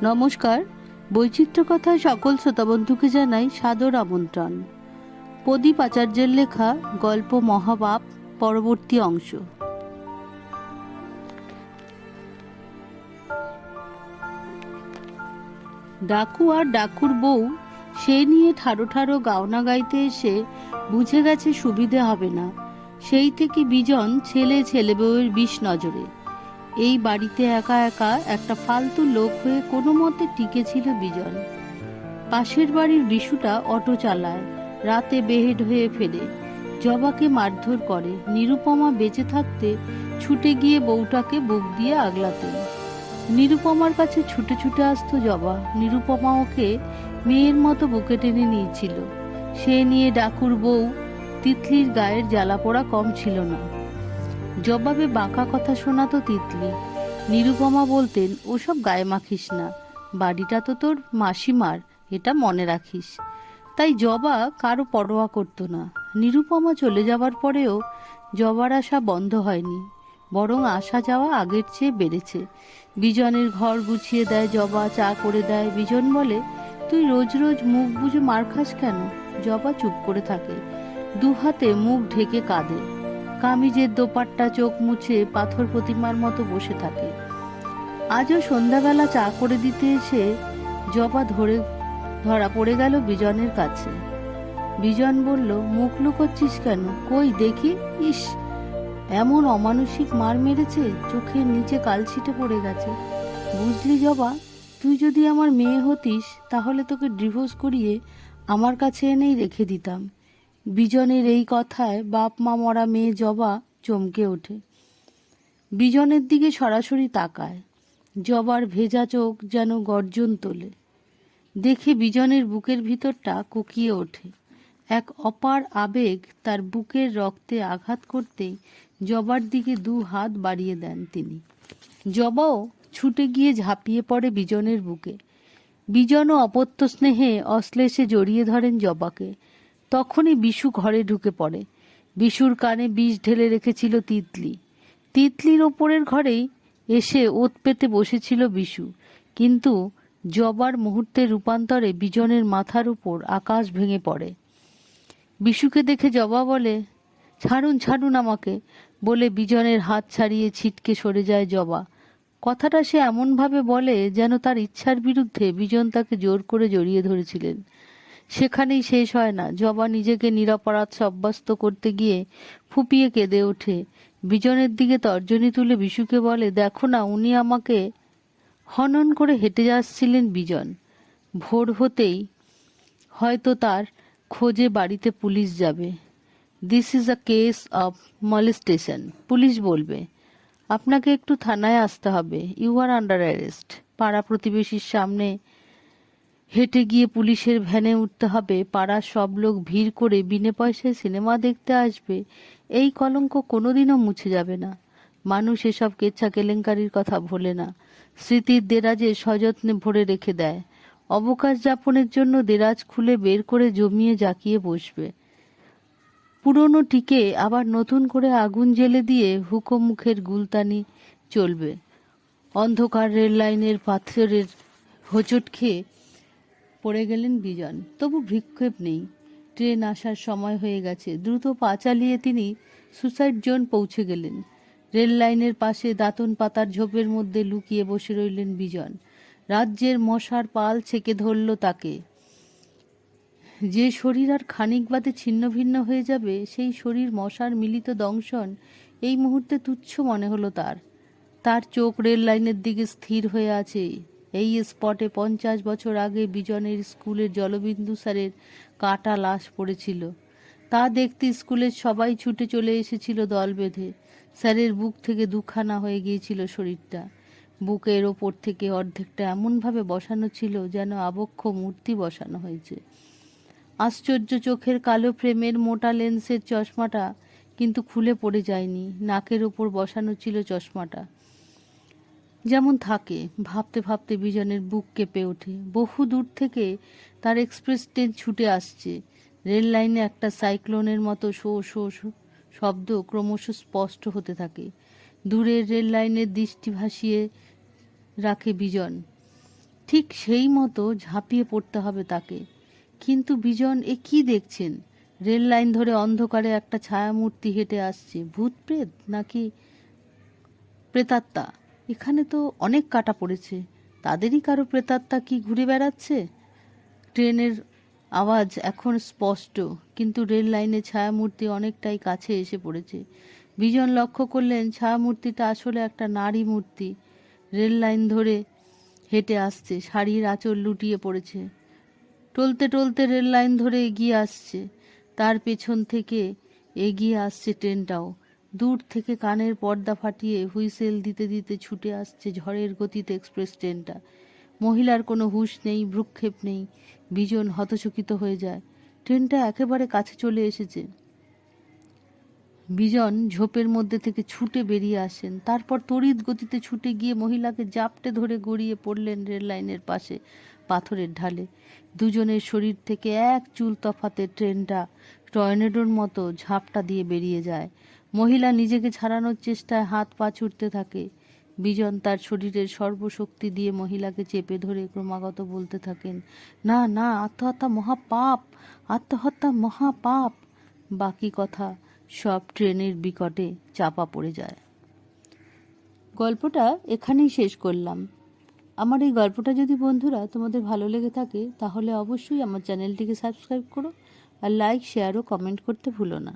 নমস্কার। বৈচিত্র্য কথায় সকল শ্রোতাবন্ধুকে জানাই সাদর আমন্ত্রণ। প্রদীপ আচার্যের লেখা গল্প মহাপাপ পরবর্তী অংশ। ডাকু আর ডাকুর বউ সে নিয়ে ঠাড়ো ঠাড়ো গাওনা গাইতে এসে বুঝে গেছে সুবিধে হবে না। সেই থেকে বিজন ছেলে বউয়ের বিষ নজরে। এই বাড়িতে একা একা একটা ফালতু লোক হয়ে কোনো মতে টিকেছিল বিজন। পাশের বাড়ির বিশুটা অটো চালায়, রাতে বেহেড হয়ে ফেরে, জবাকে মারধর করে। নিরুপমা বেঁচে থাকতে ছুটে গিয়ে বউটাকে বুক দিয়ে আগলাতেন। নিরুপমার কাছে ছুটে ছুটে আসতো জবা। নিরুপমা ওকে মেয়ের মতো বুকে টেনে নিয়েছিল। সে নিয়ে ডাকুর বউ তিতলির গায়ের জ্বালা পোড়া কম ছিল না। জবাবে বাঁকা কথা শোনাতো তিতলি। নিরুপমা বলতেন, ওসব গায়ে মাখিস না, বাড়িটা তো তোর মাসিমার, এটা মনে রাখিস। তাই জবা কারো পরোয়া করতো না। নিরুপমা চলে যাবার পরেও জবার আশা বন্ধ হয়নি, বরং আসা যাওয়া আগের চেয়ে বেড়েছে। বিজনের ঘর গুছিয়ে দেয় জবা, চা করে দেয়। বিজন বলে, তুই রোজ রোজ মুখ বুজে মার খাস কেন? জবা চুপ করে থাকে, দুহাতে মুখ ঢেকে কাঁদে। কামিজের দোপাট্টা চোখ মুছে পাথর প্রতিমার মতো বসে থাকে। আজও সন্ধ্যাবেলা চা করে দিতে এসে জবা ধরা পড়ে গেল বিজনের কাছে। বিজন বলল, মুখ লুকোচ্ছিস কেন? কই দেখি। ইস, এমন অমানুষিক মার মেরেছে, চোখের নিচে কালছিটে পড়ে গেছে। বুঝলি জবা, তুই যদি আমার মেয়ে হতিস তাহলে তোকে ডিভোর্স করিয়ে আমার কাছে এনেই রেখে দিতাম। বিজনের এই কথায় বাপ মা মরা মেয়ে জবা চমকে ওঠে। বিজনের দিকে সরাসরি তাকায়। জবার ভেজা চোখ যেন গর্জন তোলে। দেখে বিজনের বুকের ভিতরটা কুকিয়ে ওঠে। এক অপার আবেগ তার বুকের রক্তে আঘাত করতেই জবার দিকে দু হাত বাড়িয়ে দেন তিনি। জবাও ছুটে গিয়ে ঝাঁপিয়ে পড়ে বিজনের বুকে। বিজনও অপত্য স্নেহে অশ্লেষে জড়িয়ে ধরেন জবাকে। তখনই বিশু ঘরে ঢুকে পড়ে। বিশুর কানে বিষ ঢেলে রেখেছিল তিতলি। তিতলির ওপরের ঘরেই এসে ওত পেতে বসেছিল বিশু। কিন্তু জবার মুহূর্তের রূপান্তরে বিজনের মাথার উপর আকাশ ভেঙে পড়ে। বিশুকে দেখে জবা বলে, ছাড়ুন ছাড়ুন আমাকে, বলে বিজনের হাত ছাড়িয়ে ছিটকে সরে যায় জবা। কথাটা সে এমনভাবে বলে যেন তার ইচ্ছার বিরুদ্ধে বিজন তাকে জোর করে জড়িয়ে ধরেছিলেন। সেখানেই শেষ হয় না। জবা নিজেকে নিরপরাধ সাব্যস্ত করতে গিয়ে ফুপিয়ে কেঁদে ওঠে। বিজনের দিকে তর্জনী তুলে বিশুকে বলে, দেখো না, উনি আমাকে। হনন করে হেঁটে যাচ্ছিলেন বিজন। ভোর হতেই হয়তো তার খোঁজে বাড়িতে পুলিশ যাবে। This is a case of molestation, police বলবে। আপনাকে একটু থানায় আসতে হবে, ইউ আর আন্ডার অ্যারেস্ট। পাড়া প্রতিবেশীর সামনে হেঁটে গিয়ে পুলিশের ভ্যানে উঠতে হবে। পাড়ার সব লোক ভিড় করে বিনে পয়সায় সিনেমা দেখতে আসবে। এই কলঙ্ক কোনোদিনও মুছে যাবে না। মানুষ এসব কেচ্ছা কেলেঙ্কারির কথা ভোলে না, স্মৃতির দেরাজে সযত্নে ভরে রেখে দেয়। অবকাশ যাপনের জন্য দেরাজ খুলে বের করে জমিয়ে জাকিয়ে বসবে। পুরনো টিকে আবার নতুন করে আগুন জ্বেলে দিয়ে হুকোমুখের গুলতানি চলবে। অন্ধকার রেল লাইনের পাথরের হোঁচট খেয়ে পড়ে গেলেন বিজন। তবু ভ্রুক্ষেপ নেই। ট্রেন আসার সময় হয়ে গেছে। দ্রুত পা চালিয়ে তিনি সুসাইড জোন পৌঁছে গেলেন। রেল লাইনের পাশে দাঁতন পাতার ঝোপের মধ্যে লুকিয়ে বসে রইলেন বিজন। রাজ্যের মশার পাল ছেকে ধরল তাকে। যে শরীর আর খানিক বাদে ছিন্ন ভিন্ন হয়ে যাবে, সেই শরীর মশার মিলিত দংশন এই মুহূর্তে তুচ্ছ মনে হলো তার। তার চোখ রেল লাইনের দিকে স্থির হয়ে আছে। এই স্পটে 50 বছর আগে বিজনের স্কুলের জলবিন্দু স্যারের কাটা লাশ পড়েছিল। তা দেখতে স্কুলের সবাই ছুটে চলে এসেছিল দল বেঁধে। স্যারের বুক থেকে দুখানা হয়ে গিয়েছিল শরীরটা। বুকের ওপর থেকে অর্ধেকটা এমনভাবে বসানো ছিল যেন আবক্ষ মূর্তি বসানো হয়েছে। আশ্চর্য চোখের কালো ফ্রেমের মোটা লেন্সের চশমাটা কিন্তু খুলে পড়ে যায়নি। নাকের ওপর বসানো ছিল চশমাটা। যেমন থাকে, ভাবতে ভাবতে বিজনের বুক কেঁপে ওঠে। বহু দূর থেকে তার এক্সপ্রেস ট্রেন ছুটে আসছে। রেল লাইনে একটা সাইক্লোনের মতো শো শো শো শব্দ ক্রমশ স্পষ্ট হতে থাকে। দূরের রেল লাইনের দৃষ্টি ভাসিয়ে রাখে বিজন। ঠিক সেই মতো ঝাঁপিয়ে পড়তে হবে তাকে। কিন্তু বিজন এ কি দেখছেন? রেল লাইন ধরে অন্ধকারে একটা ছায়ামূর্তি হেঁটে আসছে। ভূত প্রেত নাকি প্রেতাত্মা? এখানে তো অনেক কাটা পড়েছে। তাদেরই কারো প্রেতাত্মা কি ঘুরে বেড়াচ্ছে? ট্রেনের আওয়াজ এখন স্পষ্ট, কিন্তু রেল লাইনে ছায়ামূর্তি অনেকটাই কাছে এসে পড়েছে। বিজন লক্ষ্য করলেন ছায়ামূর্তিটা আসলে একটা নারী মূর্তি। রেল লাইন ধরে হেঁটে আসছে, শাড়ির আঁচল লুটিয়ে পড়েছে। টলতে টলতে রেল লাইন ধরে এগিয়ে আসছে। তার পেছন থেকে এগিয়ে আসছে ট্রেনটাও। দূর থেকে কানের পর্দা ফাটিয়ে হুইসেল দিতে দিতে ছুটে আসছে ঝড়ের গতিতে এক্সপ্রেস ট্রেনটা। মহিলার কোনো হুঁশ নেই, ভ্রুক্ষেপ নেই। বিজন হতচকিত হয়ে যায়। ট্রেনটা একেবারে কাছে চলে এসেছে। বিজন ঝোপের মধ্যে থেকে ছুটে বেরিয়ে আসেন। তারপর তড়িৎ গতিতে ছুটে গিয়ে মহিলাকে জাপটে ধরে গড়িয়ে পড়লেন রেল লাইনের পাশে পাথরের ঢালে। দুজনের শরীর থেকে এক চুল তফাতে ট্রেনটা টর্নেডোর মতো ঝাপটা দিয়ে বেরিয়ে যায়। মহিলা নিজেকে ছাড়ানোর চেষ্টায় হাত পা ছুটতে থাকে। বিজন তার শরীরের সর্বশক্তি দিয়ে মহিলাকে চেপে ধরে ক্রমাগত বলতে থাকেন, না না, আত্মহত্যা মহাপাপ, আত্মহত্যা মহাপাপ। বাকি কথা সব ট্রেনের বিকটে চাপা পড়ে যায়। গল্পটা এখানেই শেষ করলাম। আমার এই গল্পটা যদি বন্ধুরা তোমাদের ভালো লেগে থাকে তাহলে অবশ্যই আমার চ্যানেলটিকে সাবস্ক্রাইব করো, আর লাইক, শেয়ার ও কমেন্ট করতে ভুলো না।